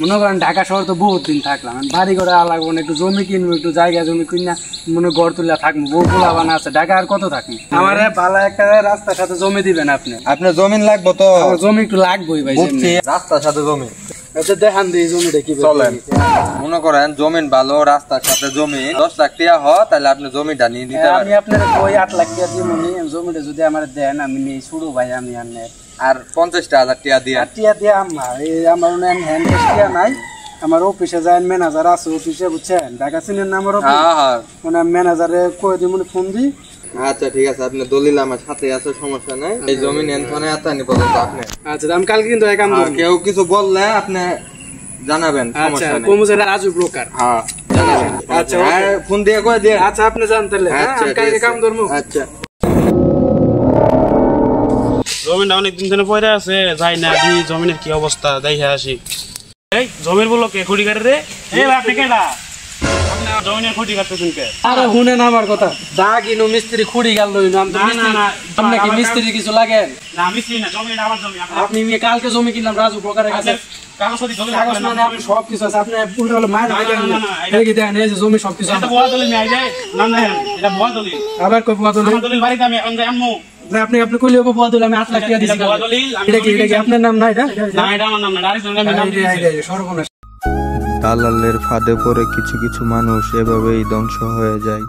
মনে করেন ঢাকা শহর তো বহুত দিন থাকলাম, বাড়ি করে লাগবো না, একটু জমি কিনবো, একটু জায়গা জমি কিনা মনে ঘর তুলে থাকবো, বউ পোলা বানা আছে, ঢাকা আর কত থাকবো। আমার ভালো একটা রাস্তার সাথে জমি দিবেন আপনি। আপনার জমিন লাগবো তো? আমার জমি একটু লাগবেই ভাই, রাস্তার সাথে জমি দেখান দিই জমিটা কি চলেন। মনে করেন জমিন ভালো, রাস্তার সাথে জমি 10 লাখ টাকা হয়, তাহলে আপনি জমিটা নিয়ে নিতে পারেন। আমি আপনার ওই 8 লাখ টাকা দিব, জমিটা যদি আমার দেন আমি নিয়ে শুরু ভাই, আমি আর 50,000 টাকা দিয়ে দিয়ে আমার হ্যান্ড ক্যাশ টিয়া নাই। আমার অফিসে যায় ম্যানেজার আছে অফিসে, বুঝছেন, ঢাকা চিনেন না আমার অফিস, মানে ম্যানেজারে কয়ে দিই, ফোন দিই। আচ্ছা ঠিক আছে, আপনি দলিল আমার সাথে আছে, সমস্যা নাই। এই জমি নেন ফোনে আতানি পর্যন্ত আপনি। আচ্ছা আমি কালকে কিন্তু এক কাম করব, কেউ কিছু বললে আপনি জানাবেন, সমস্যা নাই। কমুজের রাজু ব্রোকার, হ্যাঁ জানাবেন। আচ্ছা ফোন দিয়ে কই দিয়ে। আচ্ছা আপনি জান তাহলে, আমি কালকে কাম করব। আচ্ছা জমিটা অনেকদিন ধরে পড়ে আছে, যাই না দি জমিনের কি অবস্থা দেখে আসি। এই জমির বলো কে খুঁটি কাটে রে? এই আপনি কেডা? আপনি জমিনের খুঁটি কাটতেছেন কে? আরে শুনেন আমার কথা, দা কিনো মিস্ত্রি খুঁড়ি গেল লইনো, আমি তো মিস্ত্রি না। আপনি কি মিস্ত্রি কিছু লাগে না? মিস্ত্রি না, জমিটা আমার জমি। আপনি কালকে জমি কিনলাম রাজু ব্রোকারের কাছে, কাগজপত্র জমি কাগজ মানে আপনি সবকিছু আছে, আপনি উল্টা হলো মায়ের দেখি দেন এই যে জমি সবকিছু এটা বড় দলিল নিয়ে যায় না? না এটা বড় দলিল। আবার কই বড় দলিল? আমার দলিল বাড়িতে আমি এখন যাই আম্মু। আপনি কইলে বড় দলিল আমি 8 লাখ টাকা দিছি। বড় দলিল এটা কি আপনার নাম না? এটা না, এটা আমার নাম না, আরেকজনের নাম দিয়েছি। সর্বনাশ। দালালের ফাঁদে পড়ে কিছু কিছু মানুষ এভাবেই ধ্বংস হয়ে যায়।